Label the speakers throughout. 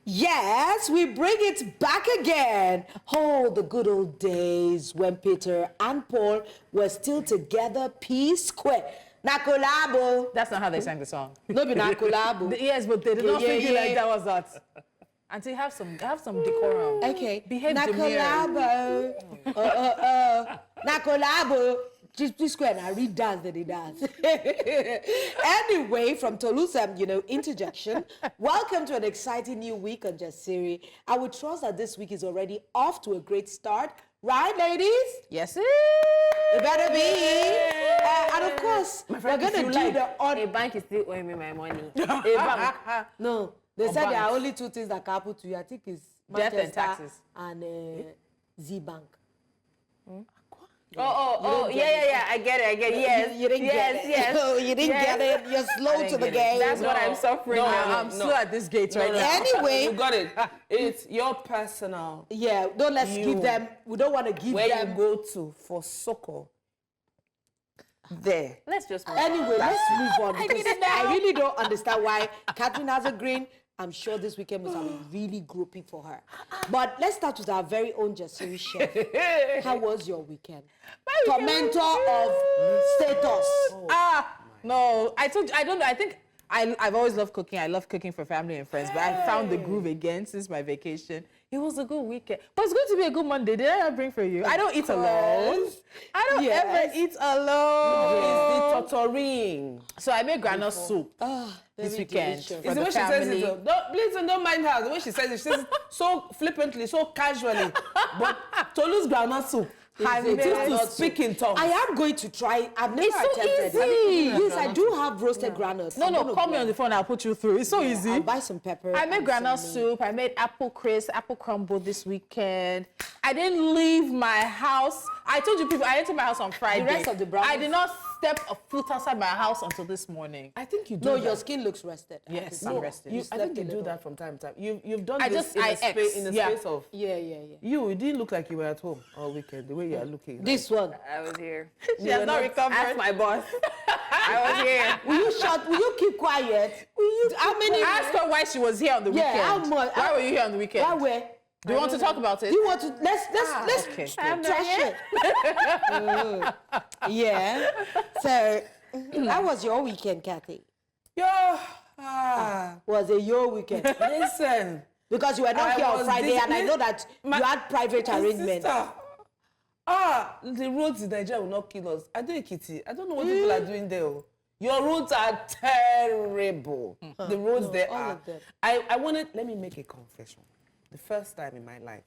Speaker 1: Yes, we bring it back again. Oh, the good old days when Peter and Paul were still together, P-square. Na collabo.
Speaker 2: That's not how they sang the song.
Speaker 1: No, be na collabo.
Speaker 2: Yes, but they did not sing it like that was that. Auntie, have some decorum.
Speaker 1: Okay.
Speaker 2: Behave
Speaker 1: na collabo. Na collabo. Just P-square and I read dance that they dance. Anyway, from Tolu's, interjection, welcome to an exciting new week on Jasiri. I would trust that this week is already off to a great start. Right, ladies?
Speaker 2: Yes,
Speaker 1: It better be. And of course, we're going to do the odd...
Speaker 3: A bank is still owing me my money. A bank.
Speaker 1: No, they said there are only two things that can happen to you. I think it's
Speaker 2: Death and
Speaker 1: Manchester
Speaker 2: taxes.
Speaker 1: and Z-Bank.
Speaker 3: Yeah, I get it. Yes.
Speaker 1: You didn't get it.
Speaker 3: Yes.
Speaker 1: No, you didn't get it. You're slow to the game.
Speaker 3: That's what I'm suffering now.
Speaker 2: I'm slow at this gate right now.
Speaker 1: Anyway,
Speaker 4: You got it. It's your personal.
Speaker 1: yeah, let's give them, we don't want to give
Speaker 4: Where
Speaker 1: them.
Speaker 4: you go to for soccer. There.
Speaker 3: Let's just move
Speaker 1: Anyway, let's move on because I really don't understand why Catherine has a green. I'm sure this weekend was really groupy for her. But let's start with our very own Jasiri chef. How was your weekend? Tormentor of status.
Speaker 2: No, I don't know. I think I've always loved cooking. I love cooking for family and friends, but I found the groove again since my vacation. It was a good weekend. But it's going to be a good Monday. Did I not bring for you? I don't eat alone. I don't ever eat alone.
Speaker 4: It's the tortoring.
Speaker 2: So I made granite soup this weekend
Speaker 1: delicious.
Speaker 2: for
Speaker 4: It's the
Speaker 2: the
Speaker 4: way she says
Speaker 2: family.
Speaker 4: it. Please don't mind her. The way she says it, she says it so flippantly, so casually. But Tolu's groundnut soup.
Speaker 1: It's
Speaker 4: It
Speaker 1: a
Speaker 4: is
Speaker 1: groundnut
Speaker 4: to speak in tongues.
Speaker 1: I am going to try. I've never
Speaker 2: It's so
Speaker 1: attempted
Speaker 2: easy.
Speaker 1: it. Yes, I do have roasted granules.
Speaker 2: No, call me on the phone. I'll put you through. It's so easy.
Speaker 1: I'll buy some pepper.
Speaker 2: I made
Speaker 1: and
Speaker 2: granite
Speaker 1: some
Speaker 2: soup. I made apple crisp, apple crumble this weekend. I didn't leave my house. I told you people, I entered my house on Friday.
Speaker 1: rest of the brownies?
Speaker 2: I did not step a foot outside my house until this morning.
Speaker 4: I think you do
Speaker 1: No,
Speaker 4: that.
Speaker 1: your skin looks rested.
Speaker 2: Yes,
Speaker 4: No,
Speaker 2: I'm rested.
Speaker 4: I
Speaker 1: slept
Speaker 4: think
Speaker 1: a
Speaker 4: you do
Speaker 1: little.
Speaker 4: that from time to time. You've done
Speaker 2: I
Speaker 4: this
Speaker 2: just-
Speaker 4: in
Speaker 2: I
Speaker 4: a space,
Speaker 2: X,
Speaker 4: in the
Speaker 2: yeah.
Speaker 4: space of...
Speaker 1: Yeah.
Speaker 4: You didn't look like you were at home all weekend, the way you are looking.
Speaker 1: This one.
Speaker 3: I was here.
Speaker 2: She has not recovered.
Speaker 3: Ask my boss. I was here.
Speaker 1: Will you keep quiet? How many?
Speaker 2: Ask her why she was here on the
Speaker 1: Yeah,
Speaker 2: weekend.
Speaker 1: how much?
Speaker 2: Why were you here on the weekend?
Speaker 1: Why were?
Speaker 2: Do you want to talk about it?
Speaker 1: You want to? Let's
Speaker 2: okay.
Speaker 1: trash it. Yeah. So, how was your weekend, Kathy? Was it your weekend?
Speaker 4: Listen.
Speaker 1: Because you were not
Speaker 4: I
Speaker 1: here on
Speaker 4: was
Speaker 1: Friday, and I know that
Speaker 4: My-
Speaker 1: you had private arrangements.
Speaker 4: Sister, the roads in Nigeria will not kill us. I do Ekiti. I don't know what people are doing there. Oh. Your roads are terrible. The roads there
Speaker 1: all
Speaker 4: are.
Speaker 1: of them.
Speaker 4: Let me make a confession. The first time in my life,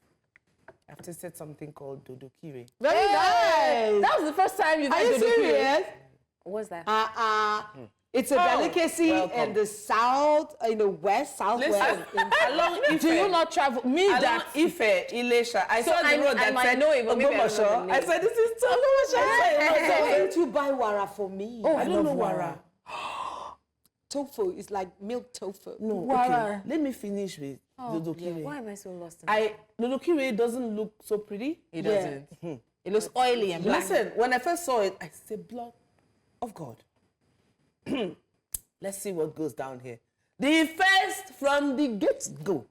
Speaker 4: I've tasted something called dodokire.
Speaker 1: Very nice.
Speaker 2: That was the first time you
Speaker 1: Are you
Speaker 2: did the
Speaker 1: serious?
Speaker 3: What's that?
Speaker 1: It's a delicacy
Speaker 4: welcome.
Speaker 1: in the south, in the west, southwest.
Speaker 4: Listen, along Ife,
Speaker 2: Do you not travel? Me
Speaker 4: along
Speaker 2: that.
Speaker 4: Ife, Ilesha, I saw the
Speaker 3: I-
Speaker 4: road
Speaker 3: I
Speaker 4: that
Speaker 3: might
Speaker 4: said
Speaker 3: know it, but maybe I don't know
Speaker 4: Ogbomoso.
Speaker 3: the
Speaker 4: I
Speaker 3: name.
Speaker 4: said, this is Ogbomoso.
Speaker 1: Why don't you buy wara for me?
Speaker 4: I don't know Wara.
Speaker 1: Tofu is like milk tofu.
Speaker 4: No, okay. Let me finish with dodokire.
Speaker 3: Why am I so lost in
Speaker 4: Dodokire doesn't look so pretty.
Speaker 2: It doesn't. It looks oily and black.
Speaker 4: Listen, when I first saw it, I said, blood of God. Let's see what goes down here. The first from the get-go.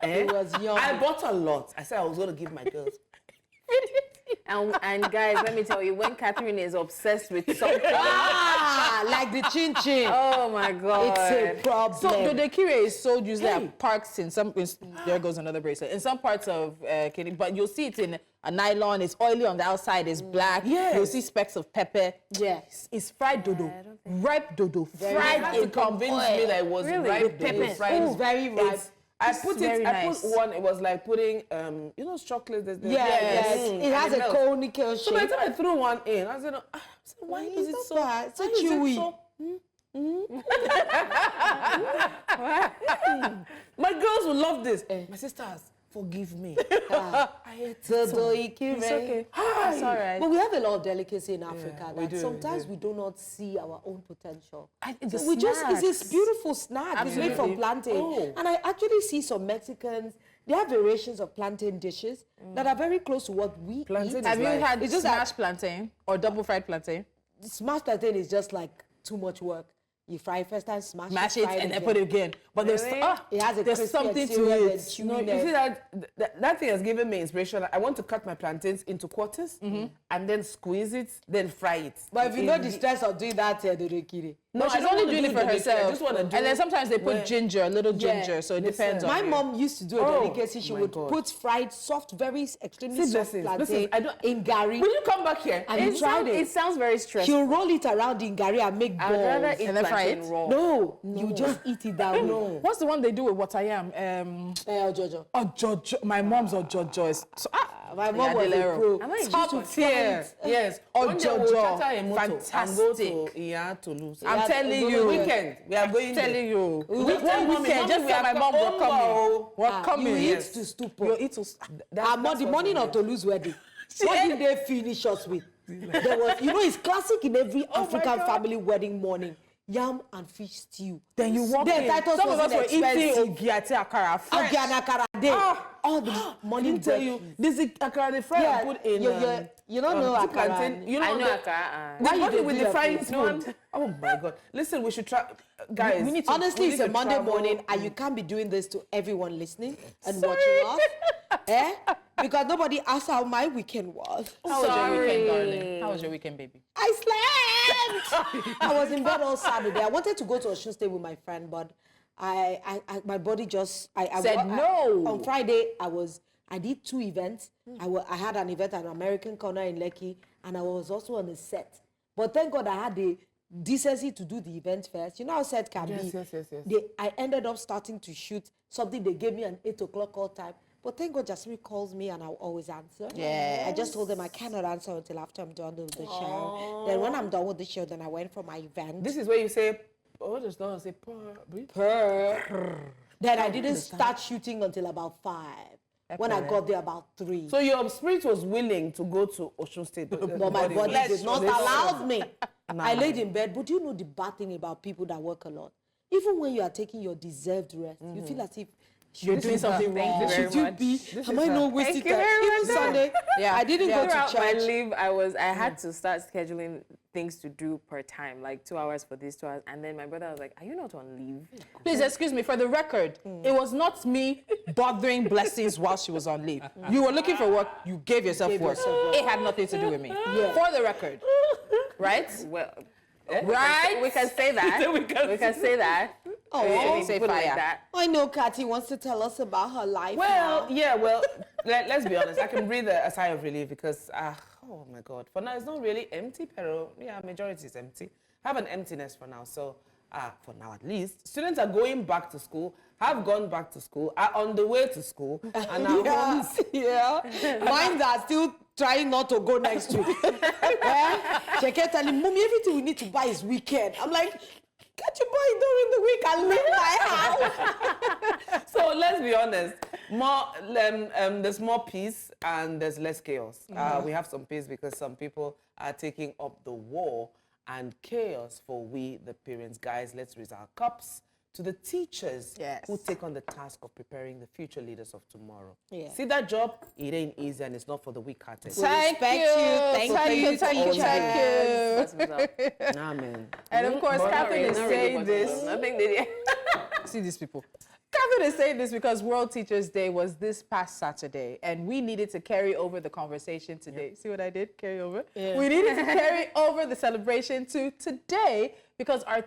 Speaker 1: It was young.
Speaker 4: I bought a lot. I said I was going to give my girls.
Speaker 3: And guys, let me tell you, when Catherine is obsessed with something,
Speaker 1: Like the chin chin.
Speaker 3: oh my God.
Speaker 1: It's a problem.
Speaker 2: So dodokire is sold usually at parks in some. There goes another bracelet. In some parts of Kenya, but you'll see it in a nylon. It's oily on the outside. It's black.
Speaker 4: Yes.
Speaker 2: You'll see specks of pepper.
Speaker 1: Yes.
Speaker 2: It's fried dodo, ripe dodo,
Speaker 4: You
Speaker 2: fried
Speaker 4: had to
Speaker 2: in palm
Speaker 4: convince
Speaker 2: oil.
Speaker 4: me that it was
Speaker 3: Really?
Speaker 4: ripe.
Speaker 3: With pepper.
Speaker 4: Fried.
Speaker 1: It's very ripe.
Speaker 4: I
Speaker 2: It's
Speaker 4: put
Speaker 2: very
Speaker 4: I
Speaker 2: nice.
Speaker 4: put one, it was like putting, chocolate. There's
Speaker 1: Yes. It has a conical
Speaker 4: So by the
Speaker 1: shape.
Speaker 4: time I threw one in, I said, why is it
Speaker 1: not
Speaker 4: so
Speaker 1: bad. It's so
Speaker 4: why is it
Speaker 1: chewy.
Speaker 4: My girls will love this. My sisters, forgive me. I ate it.
Speaker 1: Dodoikire.
Speaker 2: It's okay. It's all right.
Speaker 1: But we have a lot of delicacy in Africa
Speaker 4: we
Speaker 1: that
Speaker 4: do,
Speaker 1: sometimes we do not see our own potential.
Speaker 2: The
Speaker 1: We just, it's this
Speaker 2: snacks.
Speaker 1: beautiful snack. It's made from
Speaker 2: Absolutely.
Speaker 1: plantain.
Speaker 4: Oh.
Speaker 1: And I actually see some Mexicans, they have variations of plantain dishes that are very close to what we
Speaker 4: Plantain
Speaker 1: eat.
Speaker 4: is
Speaker 2: Have you
Speaker 4: like-
Speaker 2: had
Speaker 1: It's just that-
Speaker 2: smashed plantain or double fried plantain?
Speaker 1: Smashed plantain is just like too much work. You fry it first time, smash
Speaker 2: Mash
Speaker 1: it,
Speaker 2: it
Speaker 1: fry
Speaker 2: and then
Speaker 1: again.
Speaker 2: put it again. But
Speaker 3: Really?
Speaker 1: It has a
Speaker 2: there's
Speaker 1: crispy
Speaker 2: something to
Speaker 1: exterior and
Speaker 2: it.
Speaker 4: No, you
Speaker 1: chewiness.
Speaker 4: see that thing has given me inspiration. I want to cut my plantains into quarters and then squeeze it, then fry it.
Speaker 1: But if you know the stress of doing that, Dorekiri.
Speaker 2: No,
Speaker 4: I
Speaker 2: she's
Speaker 4: don't
Speaker 2: only
Speaker 4: wanna
Speaker 2: doing
Speaker 4: do
Speaker 2: it for
Speaker 4: the bakery. I
Speaker 2: herself.
Speaker 4: just wanna do
Speaker 2: And then sometimes they put
Speaker 4: where-
Speaker 2: ginger, a little
Speaker 1: Yeah.
Speaker 2: ginger, so it
Speaker 4: Listen.
Speaker 2: depends on
Speaker 1: My
Speaker 2: you.
Speaker 1: mom used to do a
Speaker 4: Oh,
Speaker 1: delicacy. She
Speaker 4: my
Speaker 1: would
Speaker 4: God.
Speaker 1: put fried, soft, very extremely
Speaker 4: See,
Speaker 1: soft
Speaker 4: listen,
Speaker 1: plantain
Speaker 4: I don't-
Speaker 1: in gari.
Speaker 4: Will you come back here?
Speaker 1: And you tried it.
Speaker 3: It sounds very stressful.
Speaker 1: She'll roll it around in gari and make
Speaker 3: I'd rather
Speaker 1: balls.
Speaker 3: eat
Speaker 2: And then fry
Speaker 3: plantain
Speaker 2: it?
Speaker 3: raw.
Speaker 1: No, you just eat it that way.
Speaker 4: No.
Speaker 2: What's the one they do with what I am?
Speaker 1: Jojo.
Speaker 2: Ojojo. My mom's Ojojo is
Speaker 1: My mom was a
Speaker 2: Yadelero.
Speaker 1: pro.
Speaker 3: Am I
Speaker 1: She
Speaker 2: top
Speaker 1: used to
Speaker 2: tier.
Speaker 4: Yes.
Speaker 2: Oh,
Speaker 4: One day we'll
Speaker 2: Jojo.
Speaker 4: charter a motor and go
Speaker 2: Fantastic.
Speaker 4: to Iya to lose.
Speaker 2: I'm
Speaker 1: Yeah,
Speaker 2: telling
Speaker 1: go
Speaker 2: you.
Speaker 1: to
Speaker 4: Weekend, we are going
Speaker 2: telling
Speaker 4: there.
Speaker 2: you.
Speaker 4: will tell
Speaker 2: One
Speaker 4: mommy,
Speaker 2: weekend, just
Speaker 4: mommy,
Speaker 2: say
Speaker 4: we
Speaker 2: my
Speaker 4: have
Speaker 2: mom
Speaker 4: come
Speaker 2: will
Speaker 4: home,
Speaker 2: come
Speaker 4: oh.
Speaker 2: in. We're
Speaker 1: You
Speaker 2: coming.
Speaker 1: eat
Speaker 4: Yes.
Speaker 1: to stupor.
Speaker 2: You eat to...
Speaker 1: The morning of Tolu's wedding. What did they finish us with? There was, it's classic in every African family wedding morning. Yam and fish stew.
Speaker 2: Then you walk
Speaker 1: The
Speaker 2: in.
Speaker 1: titles
Speaker 2: Some of us
Speaker 1: wasn't
Speaker 2: were eating
Speaker 1: expensive.
Speaker 2: ogiate akara fresh.
Speaker 1: Agianakara day. All the
Speaker 4: Let
Speaker 1: morning
Speaker 4: me tell you, this is akara the fry
Speaker 1: Yeah,
Speaker 4: I put in.
Speaker 1: you don't know
Speaker 4: thick
Speaker 1: akara.
Speaker 4: plantain. You
Speaker 3: I know
Speaker 4: the-
Speaker 3: akara.
Speaker 1: Why
Speaker 4: They
Speaker 1: you
Speaker 4: put
Speaker 1: dey
Speaker 4: it with
Speaker 1: do
Speaker 4: the
Speaker 1: that
Speaker 4: frying
Speaker 1: thing?
Speaker 4: spoon. Oh my God! Listen, we should try, guys.
Speaker 2: We need to-
Speaker 1: Honestly,
Speaker 4: we
Speaker 1: it's
Speaker 4: need
Speaker 1: a
Speaker 4: to
Speaker 1: Monday
Speaker 4: travel.
Speaker 1: morning, and you can't be doing this to everyone listening and watching us. Because nobody asked how my weekend was.
Speaker 2: How was your weekend,
Speaker 3: Sorry.
Speaker 2: darling? How was your weekend, baby?
Speaker 1: I slept. I was in bed all Saturday. I wanted to go to Osun State with my friend, but my body just
Speaker 2: Said no.
Speaker 1: On Friday, I did 2 events. I had an event at American Corner in Lekki, and I was also on a set. But thank God I had the decency to do the event first. You know how set can be.
Speaker 4: Yes.
Speaker 1: I ended up starting to shoot something. They gave me an 8 o'clock call time. But thank God Jasmine calls me and I'll always answer.
Speaker 2: Yes.
Speaker 1: I just told them I cannot answer until after I'm done with the show. Then when I'm done with the show, then I went for my event.
Speaker 4: This is where you say, what does not say? Breathe.
Speaker 1: Then I didn't start shooting until about 5. When I got there about 3.
Speaker 4: So your spirit was willing to go to Osun State,
Speaker 1: but my body did not allow me. I laid in bed. But do you know the bad thing about people that work a lot? Even when you are taking your deserved rest, you feel as if
Speaker 2: You're doing something
Speaker 3: Thank
Speaker 2: wrong.
Speaker 3: you very
Speaker 1: should you
Speaker 3: much.
Speaker 1: be? Am I not wasting
Speaker 3: Thank you
Speaker 1: time?
Speaker 3: very
Speaker 1: Even
Speaker 3: much.
Speaker 1: Sunday,
Speaker 2: Yeah.
Speaker 1: I didn't go to
Speaker 3: Throughout my
Speaker 1: church.
Speaker 3: leave, I had to start scheduling things to do per time, like 2 hours for this, 2 hours. And then my brother was like, "Are you not on leave?"
Speaker 2: Please excuse me, for the record, it was not me bothering Blessings while she was on leave. You were looking for work, you gave yourself work. It had nothing to do with me.
Speaker 1: Yeah.
Speaker 2: For the record. Right?
Speaker 3: Well,
Speaker 2: Right?
Speaker 3: we can say that. we can say that.
Speaker 1: Oh,
Speaker 3: Maybe
Speaker 2: say
Speaker 3: put it
Speaker 2: fire.
Speaker 3: like that.
Speaker 1: I know Kathy wants to tell us about her life.
Speaker 4: Well,
Speaker 1: now.
Speaker 4: yeah, well, let's be honest. I can breathe a sigh of relief because, oh my God, for now it's not really empty, pero yeah, majority is empty. I have an emptiness for now, so for now at least. Students are going back to school, have gone back to school, are on the way to school, and are home.
Speaker 1: Yeah. Mine are still trying not to go next week. She kept telling Mommy, everything we need to buy is weekend. I'm like, can't you buy it during the week and leave my house?
Speaker 4: So let's be honest, there's more peace and there's less chaos. We have some peace because some people are taking up the war and chaos for we, the parents. Guys, let's raise our cups to the teachers
Speaker 2: Yes.
Speaker 4: who take on the task of preparing the future leaders of tomorrow.
Speaker 1: Yeah.
Speaker 4: See that job? It ain't easy and it's not for the weak-hearted.
Speaker 2: Thank
Speaker 1: respect
Speaker 2: you.
Speaker 1: you. Thank you,
Speaker 2: Thank you.
Speaker 1: teachers.
Speaker 3: That's what's up.
Speaker 4: Amen.
Speaker 2: And of course,
Speaker 3: Not
Speaker 2: Catherine
Speaker 3: really,
Speaker 2: is
Speaker 3: not really
Speaker 2: saying
Speaker 3: what's
Speaker 2: this.
Speaker 3: up. Nothing did it.
Speaker 2: See these people. Catherine is saying this because World Teachers Day was this past Saturday, and we needed to carry over the conversation today. See what I did? Carry over?
Speaker 1: Yeah.
Speaker 2: We needed to carry over the celebration to today because our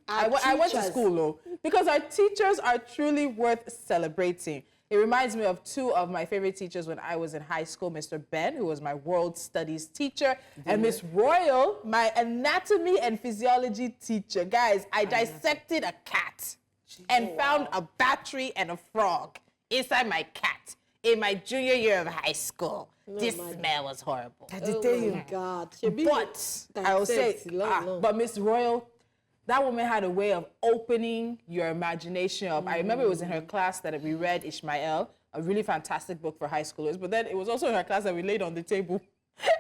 Speaker 2: I went to
Speaker 1: teachers.
Speaker 2: school, though, because our teachers are truly worth celebrating. It reminds me of 2 of my favorite teachers when I was in high school, Mr. Ben, who was my world studies teacher, and Miss Royal, my anatomy and physiology teacher. Guys, I dissected a cat and found a battery and a frog inside my cat in my junior year of high school. This smell was horrible.
Speaker 1: I did tell you. God.
Speaker 2: But I will say, but Miss Royal, that woman had a way of opening your imagination up. I remember it was in her class that we read Ishmael, a really fantastic book for high schoolers. But then it was also in her class that we laid on the table.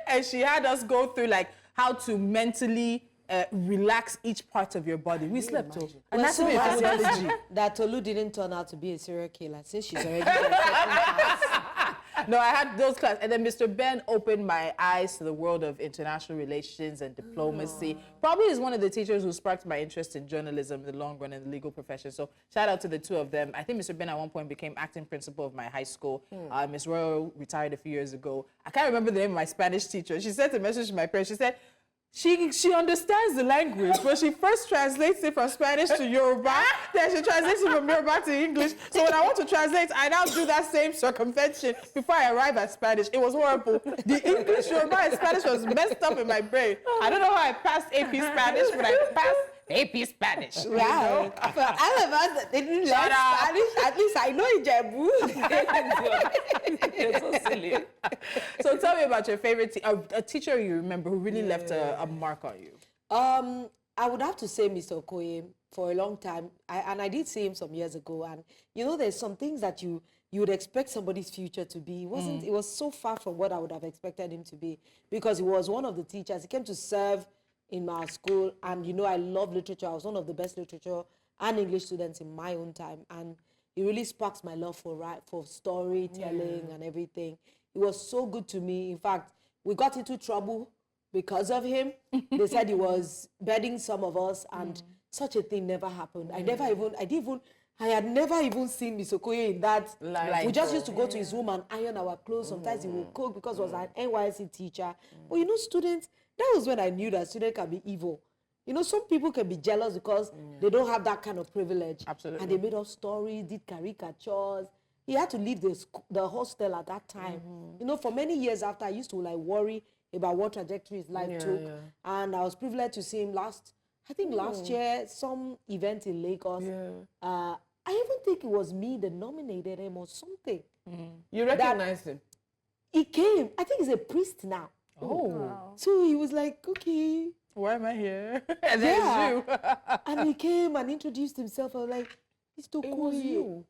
Speaker 2: And she had us go through like how to mentally relax each part of your body. We slept too. And that's
Speaker 1: so
Speaker 2: me physiology.
Speaker 1: that Tolu didn't turn out to be a serial killer since she's already in second class.
Speaker 2: No, I had those classes. And then Mr. Ben opened my eyes to the world of international relations and diplomacy. Probably is one of the teachers who sparked my interest in journalism in the long run and the legal profession. So shout out to the two of them. I think Mr. Ben at one point became acting principal of my high school. Miss Royal retired a few years ago. I can't remember the name of my Spanish teacher. She sent a message to my parents. She said, she understands the language, but she first translates it from Spanish to Yoruba, then she translates it from Yoruba to English. So when I want to translate, I now do that same circumvention before I arrive at Spanish. It was horrible. The English, Yoruba, and Spanish was messed up in my brain. I don't know how I passed AP Spanish, but I passed AP Spanish.
Speaker 1: Wow. For all of us that didn't learn Spanish, at least I know Ijebu.
Speaker 4: You're so silly.
Speaker 2: So tell me about your favorite a teacher you remember who really left a mark on you.
Speaker 1: I would have to say Mr. Okoye for a long time. I did see him some years ago. And, you know, there's some things that you would expect somebody's future to be. It was so far from what I would have expected him to be, because he was one of the teachers. He came to serve in my school, and you know I love literature. I was one of the best literature and English students in my own time, and it really sparks my love for storytelling and everything. It was so good to me. In fact, we got into trouble because of him. They said he was bedding some of us, and such a thing never happened. I had never even seen Miss Okoye in that. We just used to go to his room and iron our clothes. Sometimes he would cook because he was an NYSC teacher. But you know, students, that was when I knew that students can be evil. You know, some people can be jealous because they don't have that kind of privilege.
Speaker 2: Absolutely.
Speaker 1: And they made up stories, did caricatures. He had to leave the hostel at that time. You know, for many years after, I used to like worry about what trajectory his life took. And I was privileged to see him last year, some event in Lagos. I even think it was me that nominated him or something.
Speaker 4: You recognize him?
Speaker 1: He came. I think he's a priest now.
Speaker 2: Oh.
Speaker 3: Wow.
Speaker 1: So he was like, okay.
Speaker 2: Why am I here? And then it's you.
Speaker 1: And he came and introduced himself. I was like, Mr. Okoye.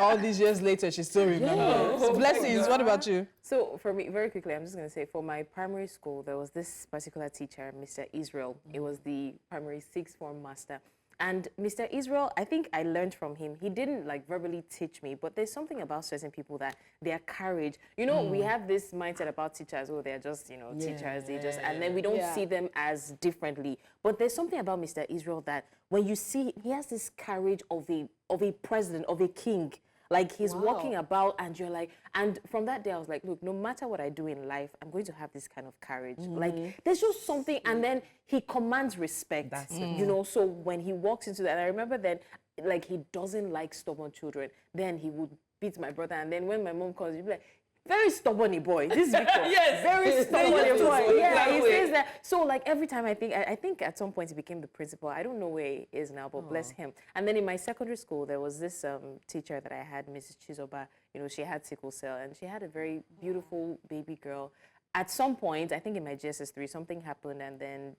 Speaker 2: All these years later, she still remembers. Blessings, what about you?
Speaker 3: So for me, very quickly, I'm just going to say, for my primary school, there was this particular teacher, Mr. Israel. It was the primary sixth form master. And Mr. Israel, I think I learned from him. He didn't like verbally teach me, but there's something about certain people that their courage, you know, we have this mindset about teachers, oh, they're just, you know, teachers, and then we don't see them as differently. But there's something about Mr. Israel that when you see, he has this courage of a president, of a king. Like he's walking about and you're like, and from that day I was like, look, no matter what I do in life, I'm going to have this kind of courage. Like there's just something, and then he commands respect, you know, so when he walks into that, and I remember then, like he doesn't like stubborn children, then he would beat my brother, and then when my mom calls, he'd be like, very stubborn boy. This is Victor.
Speaker 4: Yes.
Speaker 3: Very stubborn boy. Yeah, he
Speaker 4: Exactly.
Speaker 3: says that. So like every time I think at some point he became the principal. I don't know where he is now, but bless him. And then in my secondary school, there was this teacher that I had, Mrs. Chizoba. You know, she had sickle cell, and she had a very beautiful baby girl. At some point, I think in my GSS3, something happened, and then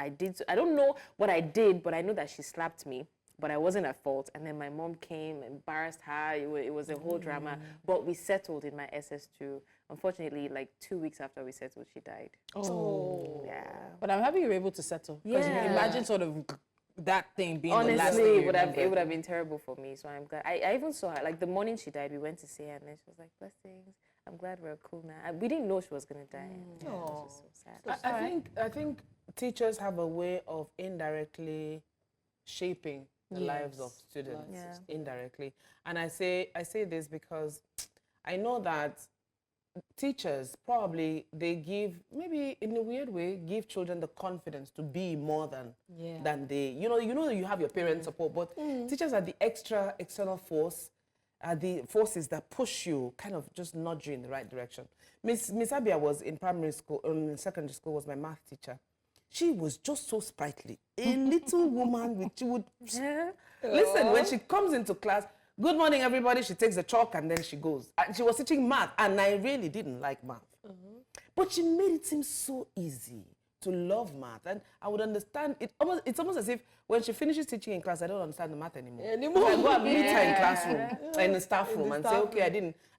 Speaker 3: I don't know what I did, but I know that she slapped me. But I wasn't at fault. And then my mom came, embarrassed her. It was a whole drama. But we settled in my SS2. Unfortunately, like 2 weeks after we settled, she died.
Speaker 2: Oh.
Speaker 3: Yeah.
Speaker 2: But I'm happy you were able to settle. Because imagine sort of that thing being the last thing
Speaker 3: Honestly,
Speaker 2: you
Speaker 3: it would have been terrible for me. So I'm glad. I even saw her, like the morning she died, we went to see her, and then she was like, blessings. I'm glad we're cool now. We didn't know she was going to die. Yeah, it was so sad.
Speaker 4: I think teachers have a way of indirectly shaping the lives of students indirectly. And I say this because I know that teachers probably, they give, maybe in a weird way, give children the confidence to be more than they, you know you have your parents' support, but teachers are the extra external force, are the forces that push you, kind of just nudge you in the right direction. Miss Abia was in primary school, in secondary school, was my math teacher. She was just so sprightly. A little woman with, she would, listen, when she comes into class, good morning, everybody, she takes the chalk and then she goes. And she was teaching math, and I really didn't like math. But she made it seem so easy to love math. And I would understand, it's almost as if when she finishes teaching in class, I don't understand the math anymore. So I go and meet her in classroom, in the staff room, and say, okay, I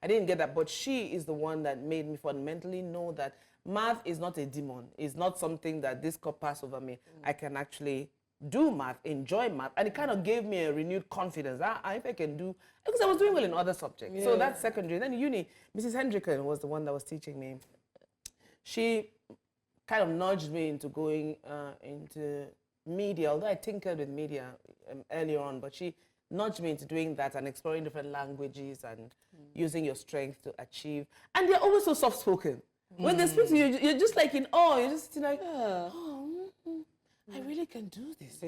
Speaker 4: didn't get that. But she is the one that made me fundamentally know that math is not a demon. It's not something that this could pass over me. I can actually do math, enjoy math, and it kind of gave me a renewed confidence. If I can do, because I was doing well in other subjects. So that's secondary. Then uni, Mrs. Hendricken was the one that was teaching me. She kind of nudged me into going into media, although I tinkered with media earlier on, but she nudged me into doing that and exploring different languages and using your strength to achieve. And they're always so soft-spoken. When they speak to you, you're just like in awe. You're just like, I really can do this.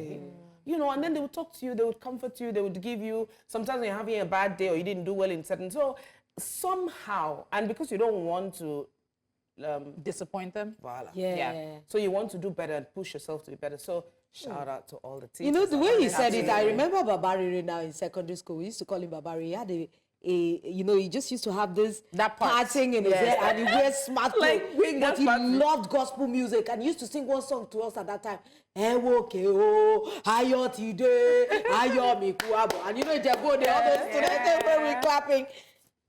Speaker 4: You know, and then they would talk to you, they would comfort you, they would give you, sometimes when you're having a bad day or you didn't do well in certain, so somehow, and because you don't want to
Speaker 2: disappoint them.
Speaker 4: voila.
Speaker 1: Yeah.
Speaker 4: So you want to do better and push yourself to be better. So shout out to all the teachers.
Speaker 1: You know, the way you said it, I
Speaker 4: Absolutely.
Speaker 1: remember Babari now in secondary school. We used to call him Babari. He had you know, he just used to have this
Speaker 2: That part.
Speaker 1: parting in his head, and he wears smart
Speaker 4: Like
Speaker 1: clothes.
Speaker 4: wing
Speaker 1: But he
Speaker 4: smart clothes.
Speaker 1: loved gospel music, and he used to sing one song to us at that time. Ewoke o, ayo tide, ayo mi kuabo. And you know, they all those students, they were clapping.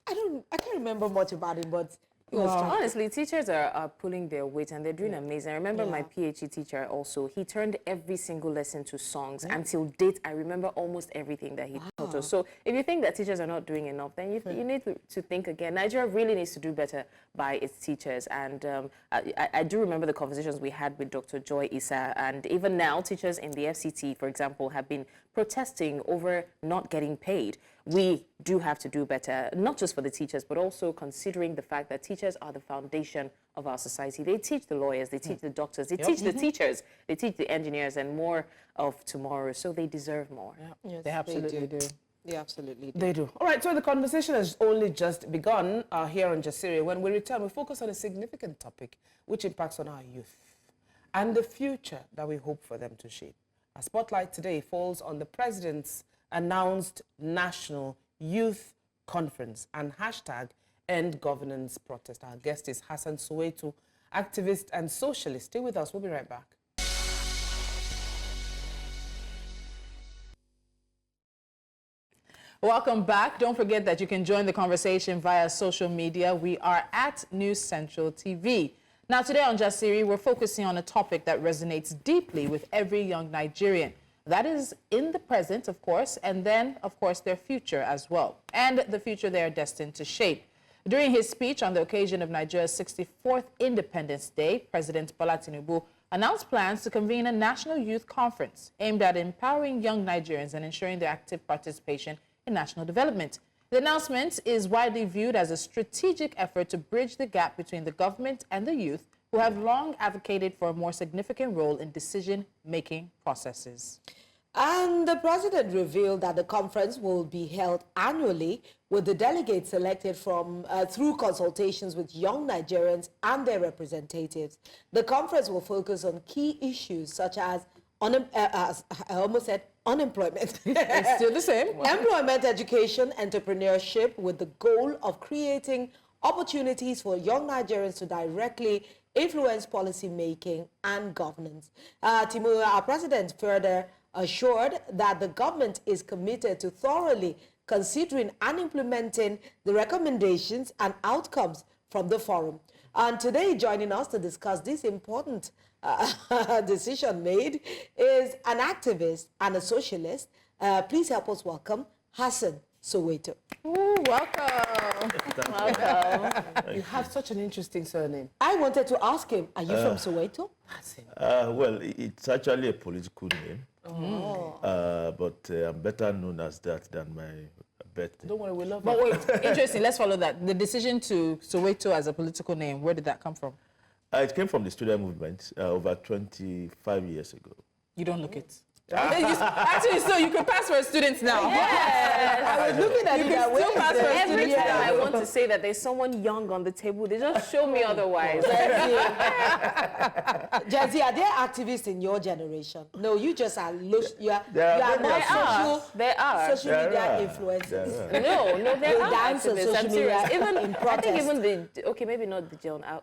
Speaker 1: I can't remember much about him, but it was striking.
Speaker 3: Honestly, teachers are pulling their weight and they're doing amazing. I remember my PhD teacher also, he turned every single lesson to songs. Until date, I remember almost everything that he taught us. So if you think that teachers are not doing enough, then you need to think again. Nigeria really needs to do better by its teachers. And I do remember the conversations we had with Dr. Joy Issa. And even now, teachers in the FCT, for example, have been protesting over not getting paid. We do have to do better, not just for the teachers, but also considering the fact that teachers are the foundation of our society. They teach the lawyers, they teach the doctors, they teach the teachers, they teach the engineers, and more of tomorrow. So they deserve more.
Speaker 1: Yes,
Speaker 2: They absolutely do.
Speaker 1: They absolutely do.
Speaker 4: They do. All right, so the conversation has only just begun here on Jasiri. When we return, we focus on a significant topic which impacts on our youth and the future that we hope for them to shape. Our spotlight today falls on the President's announced National Youth Conference and hashtag End Governance Protest. Our guest is Hassan Soweto, activist and socialist. Stay with us. We'll be right back.
Speaker 2: Welcome back. Don't forget that you can join the conversation via social media. We are at News Central TV. Now, today on Jasiri, we're focusing on a topic that resonates deeply with every young Nigerian. That is in the present, of course, and then, of course, their future as well, and the future they are destined to shape. During his speech on the occasion of Nigeria's 64th Independence Day, President Bola Tinubu announced plans to convene a national youth conference aimed at empowering young Nigerians and ensuring their active participation in national development. The announcement is widely viewed as a strategic effort to bridge the gap between the government and the youth, who have long advocated for a more significant role in decision-making processes.
Speaker 1: And the president revealed that the conference will be held annually with the delegates selected from through consultations with young Nigerians and their representatives. The conference will focus on key issues such as, I almost said unemployment.
Speaker 2: It's still the same.
Speaker 1: Employment, education, entrepreneurship, with the goal of creating opportunities for young Nigerians to directly influence policy making and governance. Timu, our president, further assured that the government is committed to thoroughly considering and implementing the recommendations and outcomes from the forum. And today, joining us to discuss this important decision made is an activist and a socialist. Please help us welcome Hassan Soweto.
Speaker 2: Ooh, welcome.
Speaker 3: Welcome.
Speaker 4: You have such an interesting surname.
Speaker 1: I wanted to ask him, are you from Soweto?
Speaker 5: Well, it's actually a political name, but I'm better known as that than my birthday.
Speaker 4: Don't worry, we love
Speaker 2: But
Speaker 4: you.
Speaker 2: wait, interesting, let's follow that. The decision to Soweto as a political name, where did that come from?
Speaker 5: It came from the student movement over 25 years ago.
Speaker 2: You don't look it. Actually, so you could pass for a student now.
Speaker 1: I was looking at
Speaker 2: You
Speaker 1: it
Speaker 2: can
Speaker 1: that way.
Speaker 2: still pass for a
Speaker 3: Every
Speaker 2: student
Speaker 3: time I
Speaker 2: now.
Speaker 3: want to say that there's someone young on the table, they just show me otherwise.
Speaker 1: Jazzy, are there activists in your generation? No, you just are, you are
Speaker 5: There are
Speaker 1: more
Speaker 3: There are.
Speaker 1: social
Speaker 5: There
Speaker 1: media
Speaker 5: are.
Speaker 1: influencers.
Speaker 5: There are.
Speaker 3: No, there
Speaker 1: They
Speaker 3: are
Speaker 1: dance on
Speaker 3: activists.
Speaker 1: social
Speaker 3: I'm serious.
Speaker 1: media
Speaker 3: Even
Speaker 1: in
Speaker 3: I
Speaker 1: protest.
Speaker 3: think even the maybe not the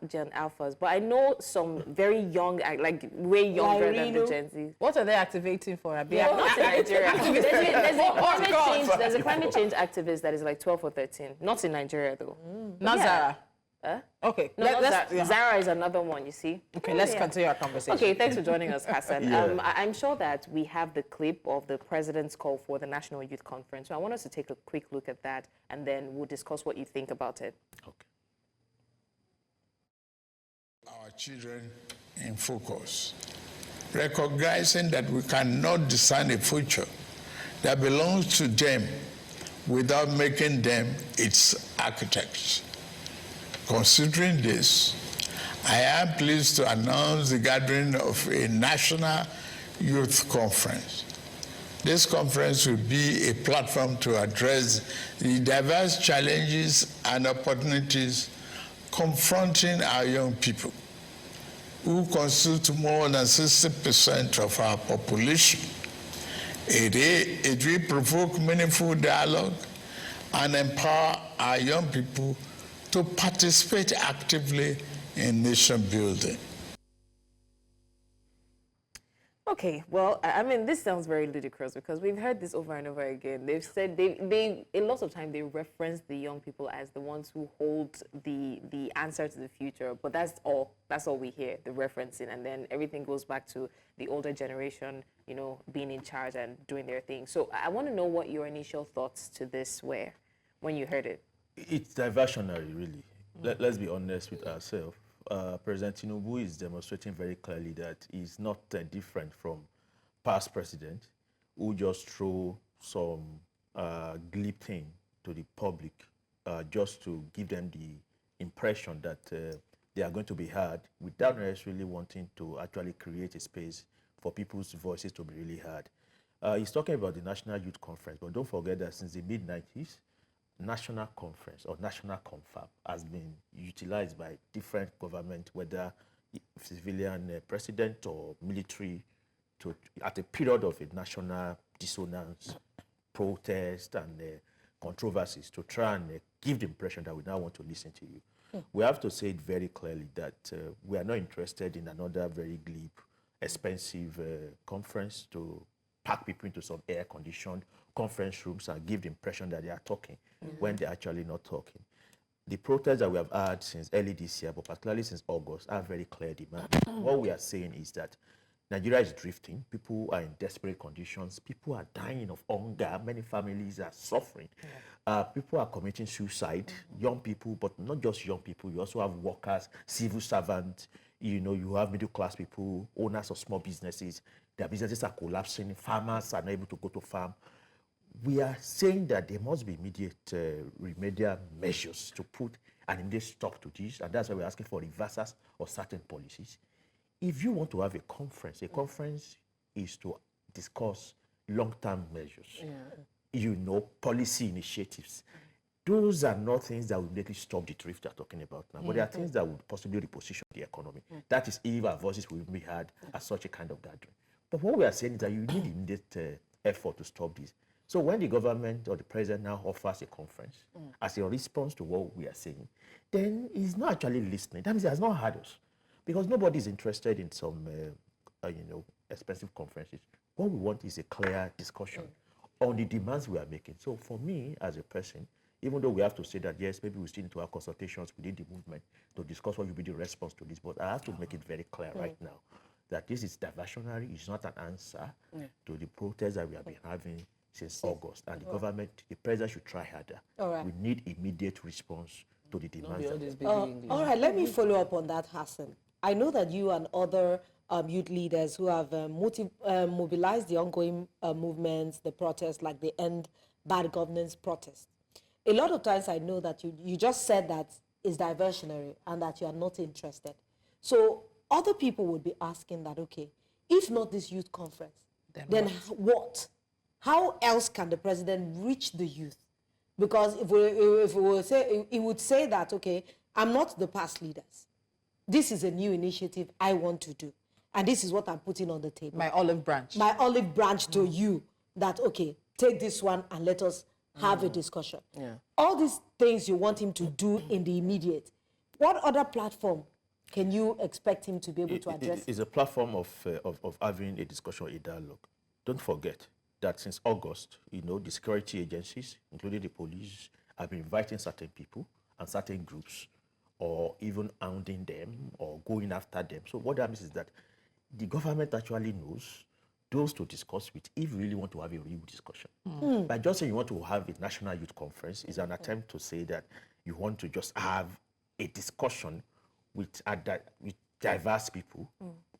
Speaker 3: Gen Alphas, but I know some very young, like way younger than the
Speaker 1: Reno.
Speaker 3: Gen Z.
Speaker 2: What are they activating for? Abi?
Speaker 3: Not in Nigeria. There's
Speaker 2: God.
Speaker 3: a climate change activist that is like 12 or 13. Not in Nigeria though.
Speaker 2: Not
Speaker 3: Yeah.
Speaker 2: Zara. Okay,
Speaker 3: No, not
Speaker 2: let's
Speaker 3: Zara. Zara is another one, you see.
Speaker 2: okay, let's continue our conversation.
Speaker 3: Okay, thanks for joining us, Hassan.
Speaker 5: Yeah.
Speaker 3: I'm sure that we have the clip of the president's call for the National Youth Conference. So I want us to take a quick look at that, and then we'll discuss what you think about it.
Speaker 5: Okay.
Speaker 6: Our children in focus, recognizing that we cannot design a future that belongs to them without making them its architects. Considering this, I am pleased to announce the gathering of a national youth conference. This conference will be a platform to address the diverse challenges and opportunities confronting our young people, who constitute more than 60% of our population. It will provoke meaningful dialogue and empower our young people to participate actively in nation building.
Speaker 3: Okay, well, I mean, this sounds very ludicrous because we've heard this over and over again. They've said they a lot of time they reference the young people as the ones who hold the answer to the future, but that's all we hear, the referencing, and then everything goes back to the older generation, you know, being in charge and doing their thing. So I want to know what your initial thoughts to this were when you heard it.
Speaker 5: It's diversionary, really. Let's be honest with ourselves. President Tinubu is demonstrating very clearly that he's not different from past presidents who just throw some glib thing to the public just to give them the impression that they are going to be heard without necessarily wanting to actually create a space for people's voices to be really heard. He's talking about the National Youth Conference, but don't forget that since the mid-90s, National Conference or National Confab has been utilized by different government, whether civilian president or military, at a period of a national dissonance, protest, and controversies to try and give the impression that we now want to listen to you. We have to say it very clearly that we are not interested in another very glib, expensive conference to pack people into some air-conditioned conference rooms and give the impression that they are talking when they're actually not talking. The protests that we have had since early this year, but particularly since August, are very clear demand. What we are saying is that Nigeria is drifting. People are in desperate conditions. People are dying of hunger. Many families are suffering. People are committing suicide. Young people, but not just young people. You also have workers, civil servants. You know, you have middle-class people, owners of small businesses. Their businesses are collapsing. Farmers are not able to go to farm. We are saying that there must be immediate remedial measures to put an immediate stop to this, and that's why we're asking for reversals of certain policies. If you want to have a conference is to discuss long-term measures, you know, policy initiatives. Those are not things that will immediately stop the drift they're talking about now, but there are things that would possibly reposition the economy. That is if our voices will be heard at such a kind of gathering. But what we are saying is that you need immediate effort to stop this. So when the government or the president now offers a conference as a response to what we are saying, then he's not actually listening. That means he has not heard us, because nobody is interested in some, you know, expensive conferences. What we want is a clear discussion on the demands we are making. So for me, as a person, even though we have to say that, yes, maybe we still need to have consultations within the movement to discuss what will be the response to this, but I have to make it very clear right now that this is diversionary. It's not an answer to the protests that we have been having since August, and the government, the president should try harder. We need immediate response to the demands.
Speaker 1: All right, let me follow up on that, Hassan. I know that you and other youth leaders who have mobilized the ongoing movements, the protests, like the End Bad Governance protest. A lot of times I know that you just said that it's diversionary and that you are not interested. So other people would be asking that, okay, if not this youth conference, then what? How else can the president reach the youth? Because if we were say, he would say that, okay, I'm not the past leaders. This is a new initiative I want to do. And this is what I'm putting on the table.
Speaker 2: My olive branch.
Speaker 1: My olive branch to you that, okay, take this one and let us have a discussion. All these things you want him to do in the immediate. What other platform can you expect him to be able to address?
Speaker 5: It's a platform of having a discussion, a dialogue. Don't forget that since August, you know, the security agencies, including the police, have been inviting certain people and certain groups or even hounding them or going after them. So what that means is that the government actually knows those to discuss with if you really want to have a real discussion. By just saying you want to have a national youth conference is an attempt to say that you want to just have a discussion with diverse people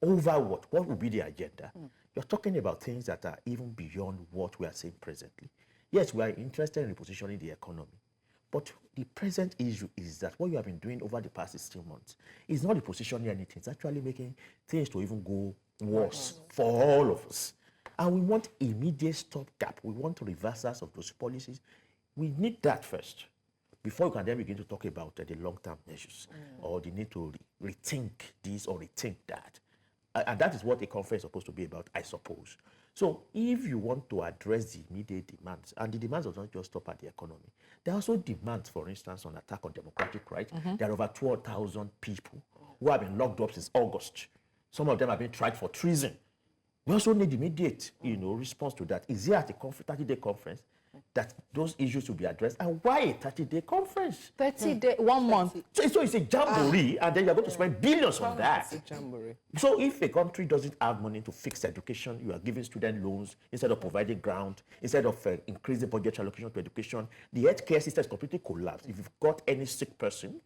Speaker 5: over what will be the agenda. You're talking about things that are even beyond what we are saying presently. Yes, we are interested in repositioning the economy, but the present issue is that what you have been doing over the past 16 months is not repositioning anything. It's actually making things to even go worse for all of us. And we want immediate stopgap. We want reversals of those policies. We need that first before you can then begin to talk about the long-term measures or the need to rethink this or rethink that. And that is what a conference is supposed to be about, I suppose. So if you want to address the immediate demands, and the demands do not just stop at the economy, there are also demands, for instance, on attack on democratic rights. There are over 12,000 people who have been locked up since August. Some of them have been tried for treason. We also need immediate, response to that. Is there at a 30-day conference that those issues will be addressed? And why a 30-day conference?
Speaker 2: 30 days, 1 month.
Speaker 5: So it's a jamboree, and then you're going to spend billions on that.
Speaker 4: It's a jamboree.
Speaker 5: So if a country doesn't have money to fix education, you are giving student loans instead of providing grant, instead of increasing budget allocation to education, the healthcare system is completely collapsed. If you've got any sick person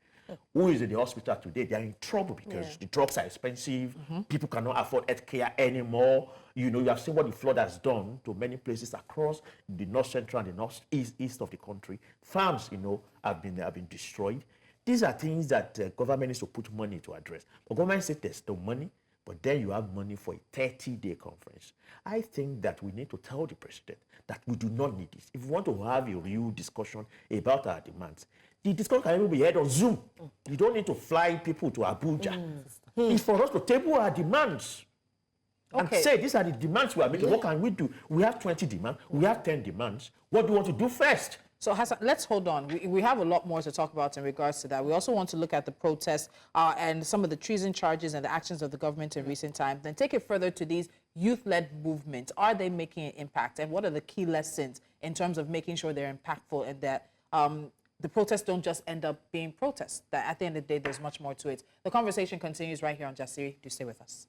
Speaker 5: who is in the hospital today, they are in trouble because the drugs are expensive, people cannot afford healthcare anymore. You have seen what the flood has done to many places across the north central and the north east of the country. Farms, have been destroyed. These are things that government needs to put money to address. But government says there's no money, but then you have money for a 30-day conference. I think that we need to tell the president that we do not need this. If we want to have a real discussion about our demands, the discussion can even be held on Zoom. You don't need to fly people to Abuja. It's for us to table our demands. And say, these are the demands we are making. What can we do? We have 20 demands. We have 10 demands. What do you want to do first?
Speaker 2: So Hassan, let's hold on. We have a lot more to talk about in regards to that. We also want to look at the protests and some of the treason charges and the actions of the government in recent times. Then take it further to these youth-led movements. Are they making an impact? And what are the key lessons in terms of making sure they're impactful and that the protests don't just end up being protests? That at the end of the day, there's much more to it. The conversation continues right here on Jasiri. Do stay with us.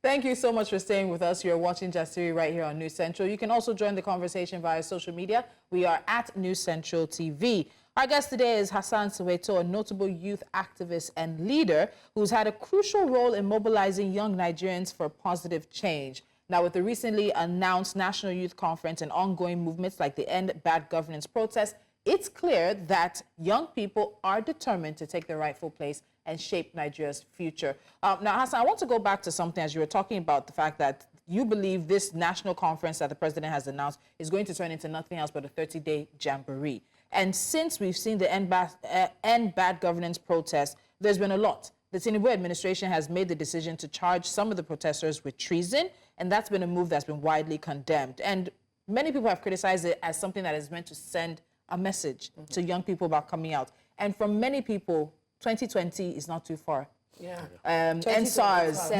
Speaker 2: Thank you so much for staying with us. You're watching Jasiri right here on News Central. You can also join the conversation via social media. We are at News Central TV. Our guest today is Hassan Soweto, a notable youth activist and leader who's had a crucial role in mobilizing young Nigerians for positive change. Now, with the recently announced National Youth Conference and ongoing movements like the End Bad Governance protest, it's clear that young people are determined to take their rightful place and shape Nigeria's future. Now, Hassan, I want to go back to something as you were talking about the fact that you believe this national conference that the president has announced is going to turn into nothing else but a 30-day jamboree. And since we've seen the End Bad Governance protest, there's been a lot. The Tinubu administration has made the decision to charge some of the protesters with treason, and that's been a move that's been widely condemned. And many people have criticized it as something that is meant to send a message to young people about coming out. And for many people, 2020 is not too far.
Speaker 4: Yeah.
Speaker 2: NSARS.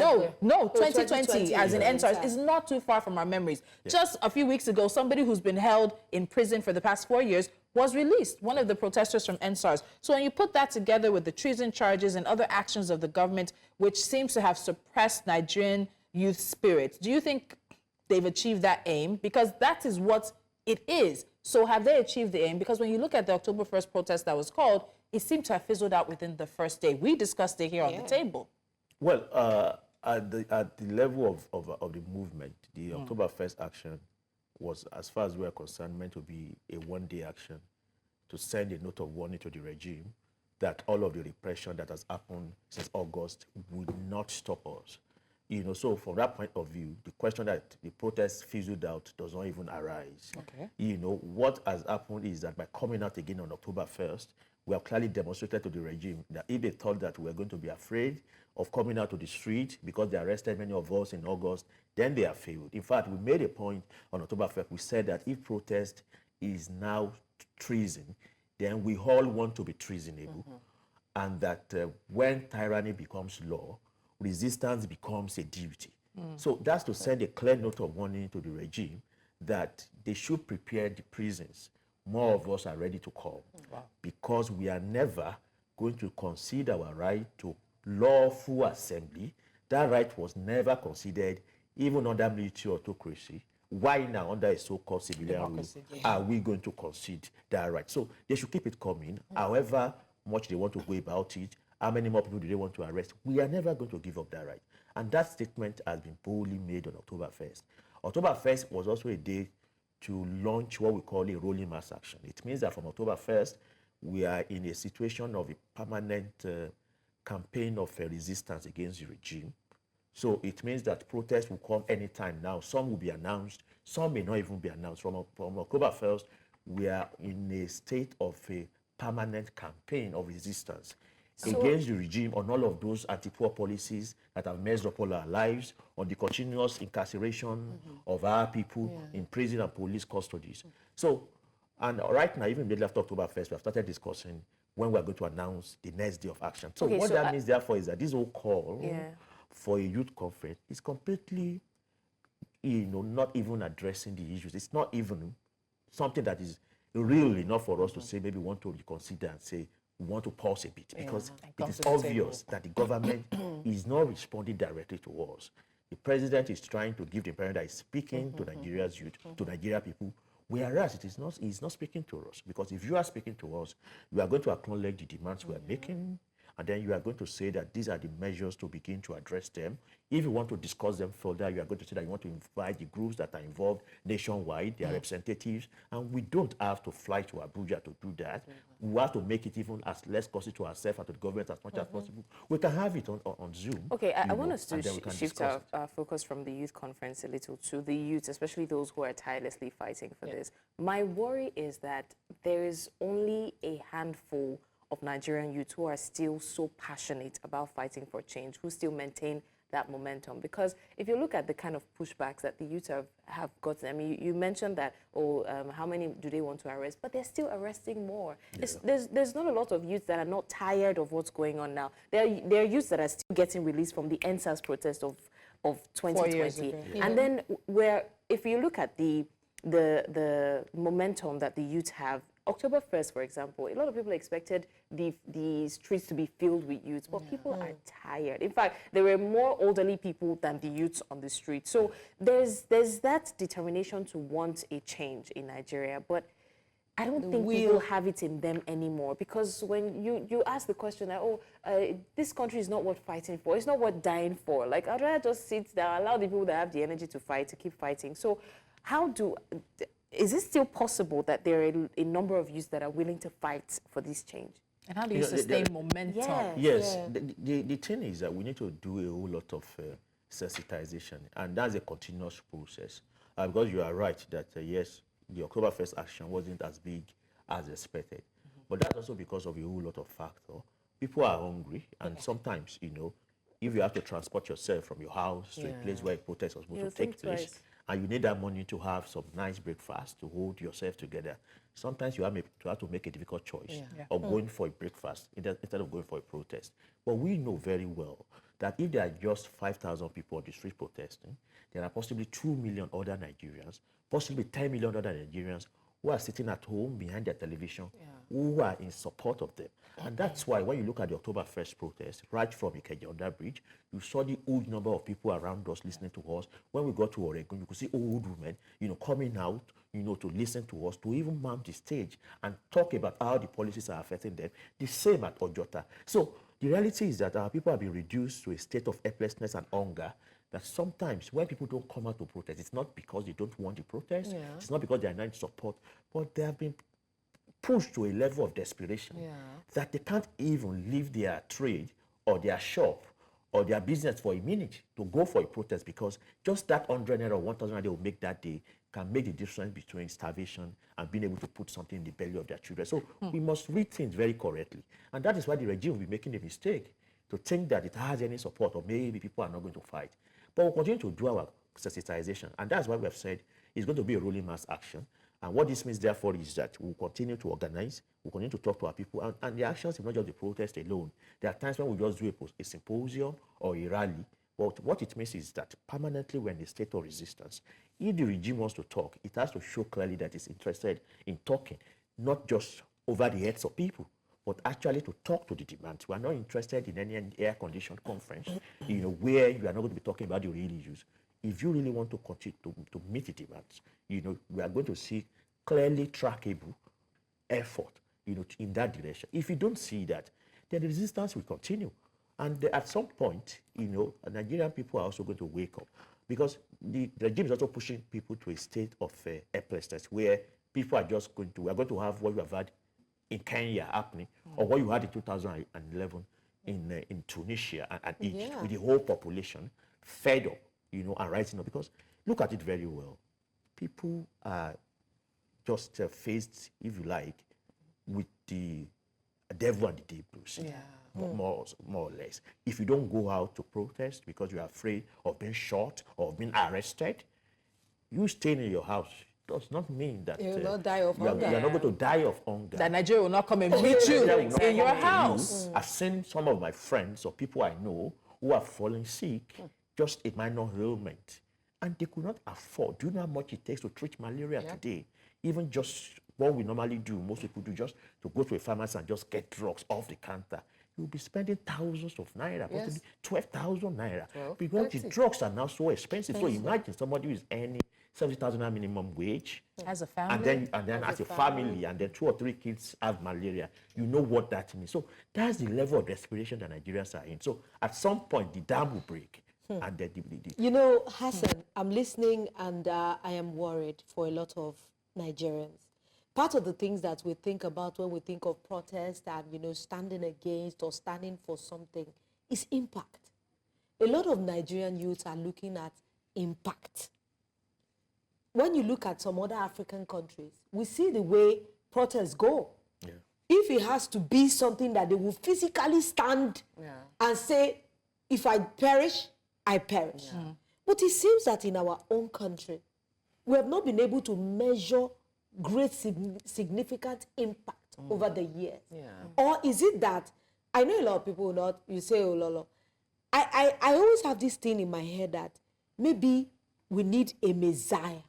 Speaker 2: No, 2020 as in NSARS is not too far from our memories.
Speaker 5: Yeah.
Speaker 2: Just a few weeks ago, somebody who's been held in prison for the past 4 years was released, one of the protesters from NSARS. So when you put that together with the treason charges and other actions of the government, which seems to have suppressed Nigerian youth spirit, do you think they've achieved that aim? Because that is what it is. So have they achieved the aim? Because when you look at the October 1st protest that was called, it seemed to have fizzled out within the first day. We discussed it here on the table.
Speaker 5: Well, at the level of the movement, the October 1st action was, as far as we are concerned, meant to be a one-day action to send a note of warning to the regime that all of the repression that has happened since August would not stop us. So from that point of view, the question that the protest fizzled out does not even arise.
Speaker 2: Okay.
Speaker 5: What has happened is that by coming out again on October 1st, we have clearly demonstrated to the regime that if they thought that we were going to be afraid of coming out to the street because they arrested many of us in August, then they have failed. In fact, we made a point on October 1st. We said that if protest is now treason, then we all want to be treasonable. And that when tyranny becomes law, resistance becomes a duty. So that's to send a clear note of warning to the regime that they should prepare the prisons more of us are ready to come. Because we are never going to concede our right to lawful assembly. That right was never considered, even under military autocracy. Why now, under a so-called civilian rule, are we going to concede that right? So they should keep it coming, however much they want to go about it, how many more people do they want to arrest. We are never going to give up that right. And that statement has been boldly made on October 1st. October 1st was also a day to launch what we call a rolling mass action. It means that from October 1st, we are in a situation of a permanent campaign of resistance against the regime. So it means that protests will come anytime now. Some will be announced, some may not even be announced. From October 1st, we are in a state of a permanent campaign of resistance against the regime on all of those anti-poor policies that have messed up all our lives, on the continuous incarceration of our people in prison and police custodies. So, and right now, even immediately after October 1st, we have started discussing when we are going to announce the next day of action. So
Speaker 3: Okay,
Speaker 5: what
Speaker 3: so
Speaker 5: that means, therefore, is that this whole call
Speaker 3: Yeah.
Speaker 5: for a youth conference is completely, not even addressing the issues. It's not even something that is real enough for us to say maybe we want to reconsider and say we want to pause a bit, because it is obvious that the government is not responding directly to us. The president is trying to give the impression that he's speaking to Nigeria's youth, to Nigeria people, whereas he's not speaking to us. Because if you are speaking to us, you are going to acknowledge the demands we are making, and then you are going to say that these are the measures to begin to address them. If you want to discuss them further, you are going to say that you want to invite the groups that are involved nationwide, their representatives, and we don't have to fly to Abuja to do that. We have to make it even as less costly to ourselves and to the government as much as possible. We can have it on Zoom.
Speaker 3: Okay, I want
Speaker 5: know,
Speaker 3: us to
Speaker 5: and then we can
Speaker 3: shift
Speaker 5: discuss
Speaker 3: our focus from the youth conference a little to the youth, especially those who are tirelessly fighting for this. My worry is that there is only a handful of Nigerian youth who are still so passionate about fighting for change, who still maintain that momentum. Because if you look at the kind of pushbacks that the youth have gotten, I mean, you mentioned that, how many do they want to arrest? But they're still arresting more. There's not a lot of youth that are not tired of what's going on now. There are youths that are still getting released from the NSAS protest of 2020. And then if you look at the momentum that the youth have, October 1st, for example, a lot of people expected the streets to be filled with youths, but people are tired. In fact, there were more elderly people than the youths on the street. So there's that determination to want a change in Nigeria, but I don't think people have it in them anymore, because when you ask the question that, this country is not worth fighting for, it's not worth dying for. Like, I'd rather just sit down, allow the people that have the energy to fight, to keep fighting. So is it still possible that there are a number of youths that are willing to fight for this change?
Speaker 2: And how do you sustain momentum?
Speaker 5: Yes, the thing is that we need to do a whole lot of sensitization, and that's a continuous process. Because you are right that, yes, the October 1st action wasn't as big as expected. But that's also because of a whole lot of factors. People are hungry, and sometimes, if you have to transport yourself from your house to a place where a protest was supposed to take place, and you need that money to have some nice breakfast to hold yourself together, sometimes you have to make a difficult choice of going for a breakfast instead of going for a protest. But we know very well that if there are just 5,000 people on the street protesting, there are possibly 2 million other Nigerians, possibly 10 million other Nigerians who are sitting at home behind their television, who are in support of them. And that's why when you look at the October 1st protest, right from Ikeja Under Bridge, you saw the huge number of people around us listening to us. When we got to Oregon, you could see old women, coming out, to listen to us, to even mount the stage and talk about how the policies are affecting them. The same at Ojota. So the reality is that our people have been reduced to a state of helplessness and hunger, that sometimes when people don't come out to protest, it's not because they don't want to protest, it's not because they are not in support, but they have been pushed to a level of desperation that they can't even leave their trade or their shop or their business for a minute to go for a protest, because just that 100 naira or 1,000 naira they will make that day can make the difference between starvation and being able to put something in the belly of their children. So we must read things very correctly. And that is why the regime will be making a mistake to think that it has any support or maybe people are not going to fight. But we'll continue to do our sensitization. And that's why we have said it's going to be a rolling mass action. And what this means, therefore, is that we'll continue to organize, we'll continue to talk to our people, and the actions is not just the protest alone. There are times when we just do a symposium or a rally, but what it means is that permanently we're in a state of resistance. If the regime wants to talk, it has to show clearly that it's interested in talking. not just over the heads of people, but actually to talk to the demands. We are not interested in any air-conditioned conference, where you are not going to be talking about the real issues. If you really want to continue to meet the demands, we are going to see clearly trackable effort, in that direction. If you don't see that, then the resistance will continue. And at some point, Nigerian people are also going to wake up, because the regime is also pushing people to a state of helplessness, where people are just we are going to have what you have had in Kenya happening, or what you had in 2011 in Tunisia and Egypt, with the whole population fed up, and rising up. Because look at it very well. People are just faced, if you like, with the devil and the deep blue sea. More or less. If you don't go out to protest because you're afraid of being shot or being arrested, you staying in your house does not mean that
Speaker 1: you will not die of hunger.
Speaker 5: You are not going to die of hunger.
Speaker 2: That Nigeria will not come and meet you in your house.
Speaker 5: I've seen some of my friends or people I know who are falling sick, just a minor ailment, and they could not afford. Do you know how much it takes to treat malaria today? Even just what we normally do, most people do, just to go to a pharmacy and just get drugs off the counter. You'll be spending thousands of naira, possibly 12,000 naira, because the drugs are now so expensive. So imagine somebody who is earning 70,000 minimum wage,
Speaker 2: as a family,
Speaker 5: and then as a family, and then 2 or 3 kids have malaria. You know what that means. So that's the level of desperation that Nigerians are in. So at some point, the dam will break, and then
Speaker 1: Hassan, I'm listening, and I am worried for a lot of Nigerians. Part of the things that we think about when we think of protest and, standing against or standing for something is impact. A lot of Nigerian youths are looking at impact. When you look at some other African countries, we see the way protests go. Yeah. If it has to be something that they will physically stand and say, if I perish, I perish. Yeah. But it seems that in our own country, we have not been able to measure great significant impact over the years. Yeah. Or is it that, I know a lot of people will not, you say, oh, Lolo. I always have this thing in my head that maybe we need a messiah,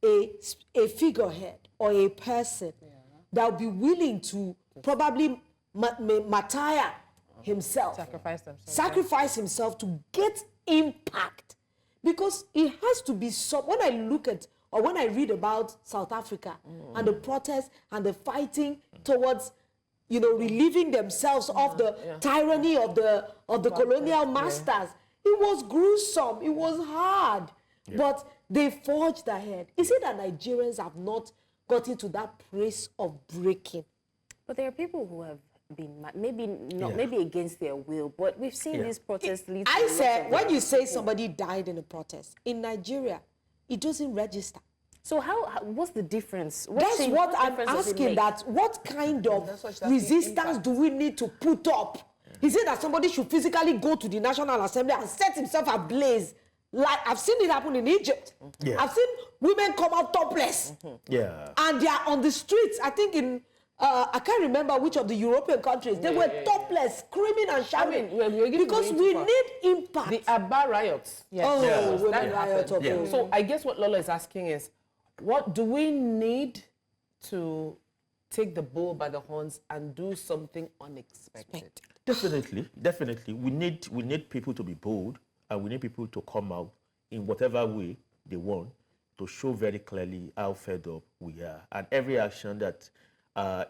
Speaker 1: a figurehead or a person that will be willing to probably martyr himself. Sacrifice himself to get impact. Because it has to be so. When I look at or when I read about South Africa and the protests and the fighting towards, relieving themselves of the tyranny of the colonial masters, it was gruesome. It was hard, but they forged ahead. Is it that Nigerians have not gotten to that place of breaking?
Speaker 3: But there are people who have been maybe against their will, but we've seen these protests lead to
Speaker 1: I said, when you say somebody died in a protest in Nigeria, it doesn't register.
Speaker 3: So what's the difference?
Speaker 1: That's what I'm asking, that what kind of resistance do we need to put up? He said that somebody should physically go to the National Assembly and set himself ablaze. Like, I've seen it happen in Egypt. Yeah. I've seen women come out topless. Yeah. And they are on the streets. I think in, I can't remember which of the European countries. They were topless, screaming and shouting. Because we need impact.
Speaker 4: The Abba riots.
Speaker 1: Yes. Oh, women riots. Okay.
Speaker 4: So I guess what Lolo is asking is, what do we need to take the bull by the horns and do something unexpected?
Speaker 5: Definitely. We need people to be bold, and we need people to come out in whatever way they want to show very clearly how fed up we are. And every action that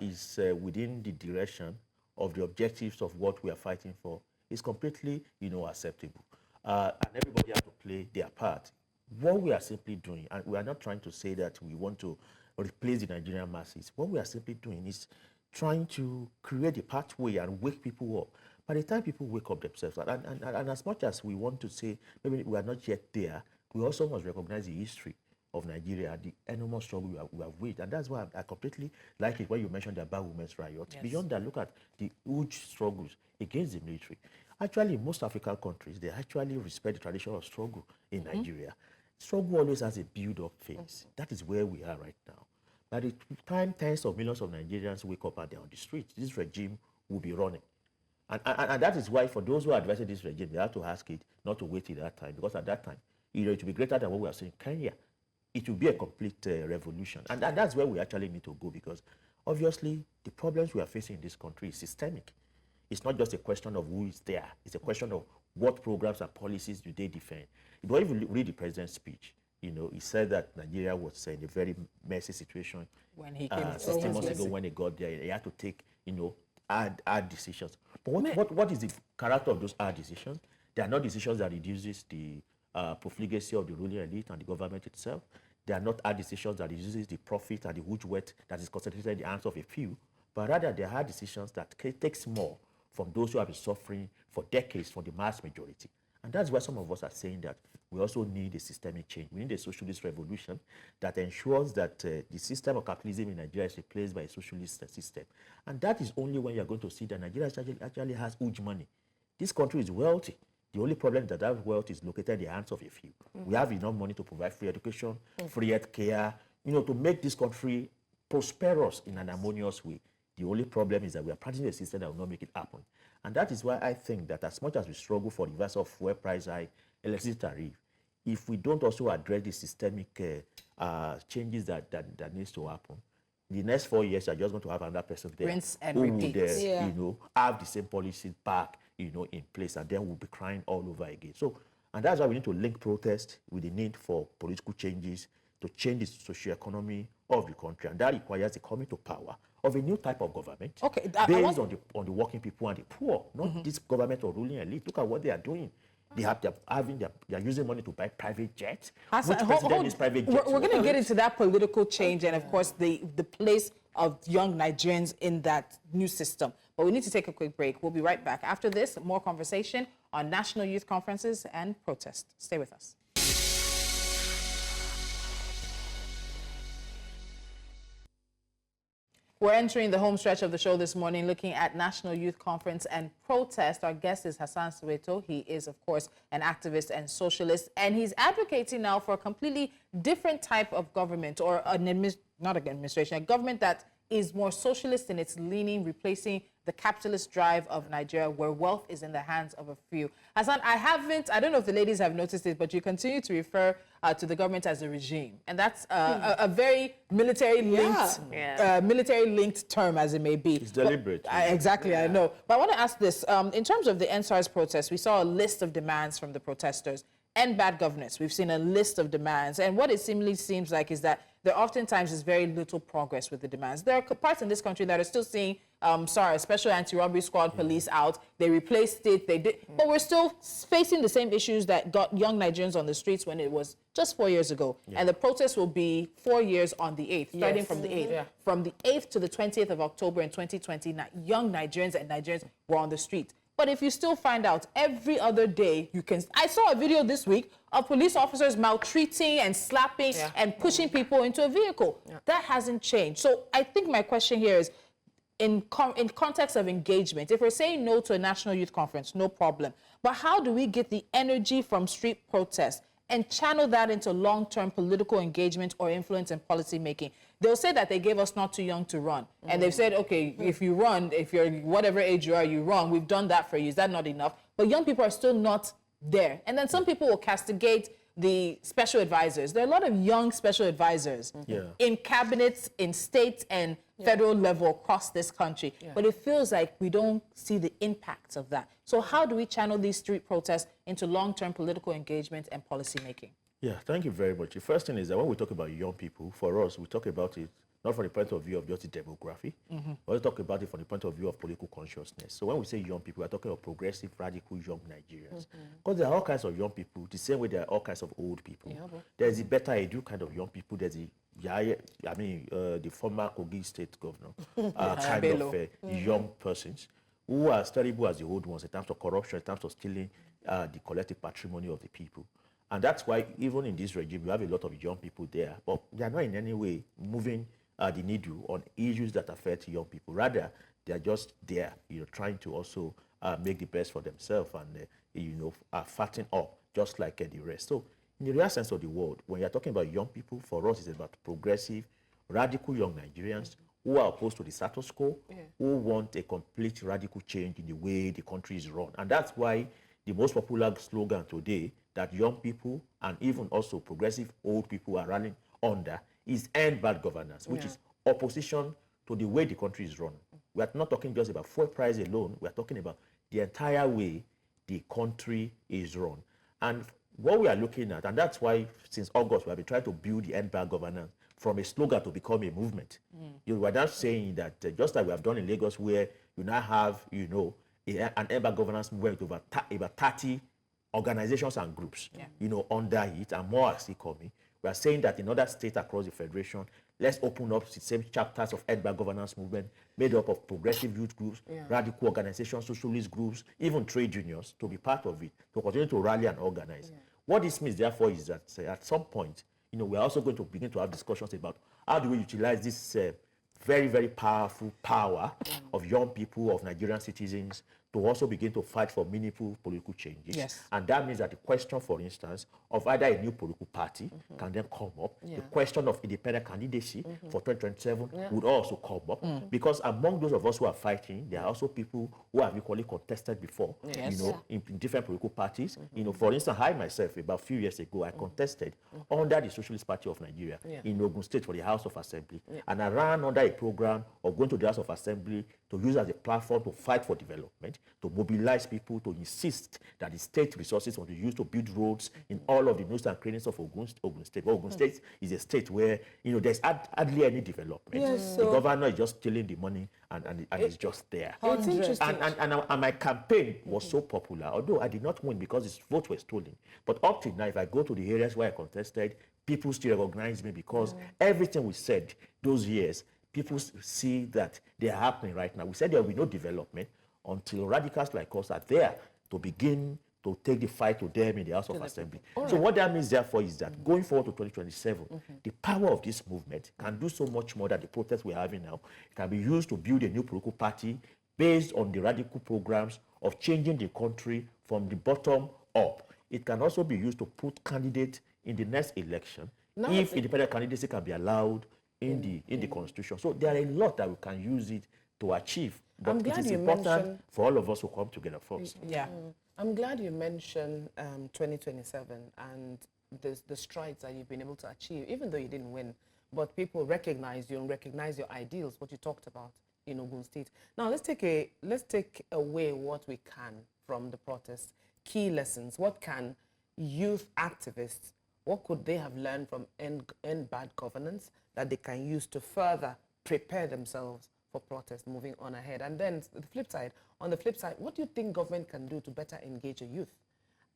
Speaker 5: is within the direction of the objectives of what we are fighting for is completely, acceptable. And everybody has to play their part. What we are simply doing, and we are not trying to say that we want to replace the Nigerian masses. What we are simply doing is trying to create a pathway and wake people up. By the time people wake up themselves, and as much as we want to say maybe we are not yet there, we also must recognize the history of Nigeria, the enormous struggle we have waged. And that's why I completely like it when you mentioned about women's riots. Yes. Beyond that, look at the huge struggles against the military. Actually, in most African countries, they actually respect the tradition of struggle in Nigeria. Struggle always has a build-up phase. That is where we are right now. By the time tens of millions of Nigerians wake up and they're on the streets, this regime will be running. And that is why, for those who are advising this regime, they have to ask it not to wait till that time, because at that time, it will be greater than what we are seeing in Kenya, it will be a complete revolution. And that's where we actually need to go, because obviously the problems we are facing in this country is systemic. It's not just a question of who is there. It's a question of what programs and policies do they defend. But if you read the president's speech, you know, he said that Nigeria was in a very messy situation
Speaker 2: When he came to
Speaker 5: 16 months ago when he got there. He had to take, you know, hard decisions. But what is the character of those hard decisions? They are not decisions that reduces the profligacy of the ruling elite and the government itself. They are not hard decisions that reduces the profit and the huge wealth that is concentrated in the hands of a few, but rather they are hard decisions that takes more from those who have been suffering for decades from the mass majority. And that's why some of us are saying that we also need a systemic change. We need a socialist revolution that ensures that the system of capitalism in Nigeria is replaced by a socialist system. And that is only when you're going to see that Nigeria actually has huge money. This country is wealthy. The only problem is that that wealth is located in the hands of a few. We have enough money to provide free education, free health care, you know, to make this country prosperous in an harmonious way. The only problem is that we are practicing a system that will not make it happen. And that is why I think that as much as we struggle for reversal of fuel price hike, electricity tariff, if we don't also address the systemic changes that needs to happen, the next 4 years, you're just going to have another person there
Speaker 2: Rinse and
Speaker 5: who
Speaker 2: repeat.
Speaker 5: would,
Speaker 1: Yeah.
Speaker 5: you know, have the same policy back, you know, in place, and then we'll be crying all over again. So, and that's why we need to link protest with the need for political changes to change the socio-economy of the country, and that requires the coming to power of a new type of government,
Speaker 2: Okay,
Speaker 5: based on the working people and the poor, not this government or ruling elite. Look at what they are doing. They are using money to buy private jets.
Speaker 2: Hassan,
Speaker 5: Which president is private jets?
Speaker 2: We're going to get into that political change and, of course, the place of young Nigerians in that new system. But we need to take a quick break. We'll be right back. After this, more conversation on national youth conferences and protest. Stay with us. We're entering the home stretch of the show this morning, looking at National Youth Conference and protest. Our guest is Hassan Soweto. He is, of course, an activist and socialist, and he's advocating now for a completely different type of government, or not an administration, a government that is more socialist in its leaning, replacing the capitalist drive of Nigeria, where wealth is in the hands of a few. Hassan, I don't know if the ladies have noticed it, but you continue to refer to the government as a regime. And that's a very military-linked military-linked term, as it may be.
Speaker 5: It's deliberate.
Speaker 2: But, exactly, I know. But I want to ask this. In terms of the NSARS protest, we saw a list of demands from the protesters. End bad governance. We've seen a list of demands. And what it seems like is that there oftentimes is very little progress with the demands. There are parts in this country that are still seeing Special Anti-Robbery Squad police out. They replaced it. They did. But we're still facing the same issues that got young Nigerians on the streets when it was just 4 years ago. And the protest will be 4 years on the 8th, starting from the 8th. From the 8th to the 20th of October in 2020, young Nigerians and Nigerians were on the street. But if you still find out every other day, I saw a video this week of police officers maltreating and slapping and pushing people into a vehicle. That hasn't changed. So I think my question here is, in context of engagement, if we're saying no to a national youth conference, no problem. But how do we get the energy from street protests and channel that into long-term political engagement or influence in policy making? They'll say that they gave us not too young to run. And they've said, okay, if you run, if you're whatever age you are, you run. We've done that for you. Is that not enough? But young people are still not there. And then some people will castigate the special advisors. There are a lot of young special advisors in cabinets, in state and federal level across this country. But it feels like we don't see the impacts of that. So how do we channel these street protests into long-term political engagement and policy making?
Speaker 5: Yeah, thank you very much. The first thing is that when we talk about young people, for us, we talk about it not from the point of view of just the demography, but we talk about it from the point of view of political consciousness. So when we say young people, we're talking about progressive, radical young Nigerians. Because there are all kinds of young people, the same way there are all kinds of old people. There's the better edu kind of young people. There's the the former Kogi state governor, kind of young persons who are as terrible as the old ones in terms of corruption, in terms of stealing the collective patrimony of the people. And that's why even in this regime, you have a lot of young people there, but they are not in any way moving the needle on issues that affect young people. Rather, they are just there, trying to also make the best for themselves and, fatten up just like the rest. So in the real sense of the word, when you're talking about young people, for us, it's about progressive, radical young Nigerians who are opposed to the status quo, who want a complete radical change in the way the country is run. And that's why the most popular slogan today that young people and even also progressive old people are rallying under is end bad governance, which is opposition to the way the country is run. We are not talking just about fuel price alone. We are talking about the entire way the country is run. And what we are looking at, and that's why since August we have been trying to build the end bad governance from a slogan to become a movement. You were not saying that just like we have done in Lagos, where you now have, an end bad governance movement with about 30 organizations and groups, under it, and more are still coming. We are saying that in other states across the federation, let's open up the same chapters of end bad governance movement made up of progressive youth groups, radical organizations, socialist groups, even trade unions to be part of it, to continue to rally and organize. What this means, therefore, is that at some point, we're also going to begin to have discussions about how do we utilize this very, very powerful power of young people, of Nigerian citizens, to also begin to fight for meaningful political changes.
Speaker 2: Yes.
Speaker 5: And that means that the question, for instance, of either a new political party can then come up. The question of independent candidacy for 2027 would also come up. Because among those of us who are fighting, there are also people who have equally contested before, in different political parties. For instance, I myself, about a few years ago, I contested under the Socialist Party of Nigeria in Ogun State for the House of Assembly. And I ran under a program of going to the House of Assembly to use as a platform to fight for development, to mobilize people, to insist that the state resources will be used to build roads in all of the nooks and crannies of Ogun State. Well, Ogun State is a state where, there's hardly any development. The governor is just stealing the money and it's just there.
Speaker 4: It's interesting.
Speaker 5: And my campaign was so popular, although I did not win because his votes were stolen. But up to now, if I go to the areas where I contested, people still recognize me because everything we said those years, people see that they are happening right now. We said there will be no development until radicals like us are there to begin to take the fight to them in the House of Assembly. So what that means, therefore, is that going forward to 2027, the power of this movement can do so much more than the protests we're having now. It can be used to build a new political party based on the radical programs of changing the country from the bottom up. It can also be used to put candidates in the next election if independent candidacy can be allowed in the constitution. So there are a lot that we can use it to achieve. But it is important for all of us to come together first.
Speaker 2: Yeah.
Speaker 4: I'm glad you mentioned 2027 and the strides that you've been able to achieve, even though you didn't win. But people recognize you and recognize your ideals, what you talked about in Ogun State. Now let's take away what we can from the protests. Key lessons. What can youth activists, what could they have learned from end bad governance that they can use to further prepare themselves for protest moving on ahead? And then on the flip side, what do you think government can do to better engage the youth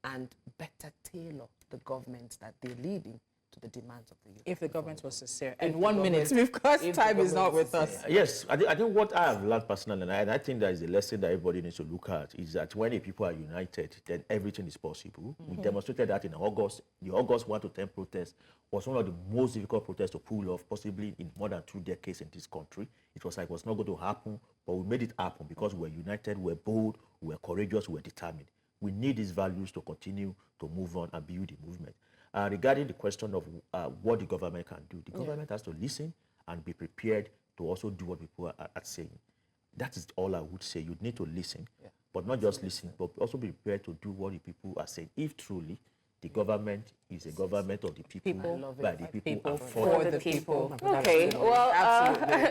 Speaker 4: and better tailor the government that they're leading to the demands of the youth?
Speaker 2: If the government was sincere. And 1 minute, because time is not with us.
Speaker 5: Yes, I think what I have learned personally, and I think that is a lesson that everybody needs to look at, is that when the people are united, then everything is possible. We demonstrated that in August. The August 1 to 10 protest was one of the most difficult protests to pull off, possibly in more than 2 decades in this country. It was like it was not going to happen, but we made it happen because we were united, we were bold, we were courageous, we were determined. We need these values to continue to move on and build the movement. Regarding the question of what the government can do, the government has to listen and be prepared to also do what people are saying. That is all I would say. You need to listen, but not just listen, but also be prepared to do what the people are saying. If truly the government is a government of the people, by the people, and
Speaker 3: for the people. Okay, well,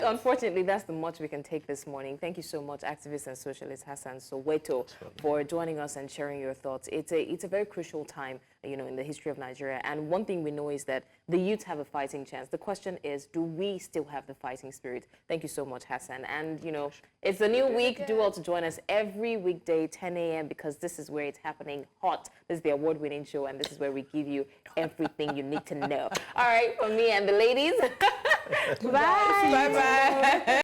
Speaker 3: unfortunately, that's the much we can take this morning. Thank you so much, activist and socialist Hassan Soweto, for joining us and sharing your thoughts. It's a very crucial time, in the history of Nigeria. And one thing we know is that the youth have a fighting chance. The question is, do we still have the fighting spirit? Thank you so much, Hassan. And, it's a new week. Do well to join us every weekday, 10 a.m., because this is where it's happening hot. This is the award-winning show, and this is where we give you everything you need to know. All right, from me and the ladies. Bye.
Speaker 2: Bye-bye.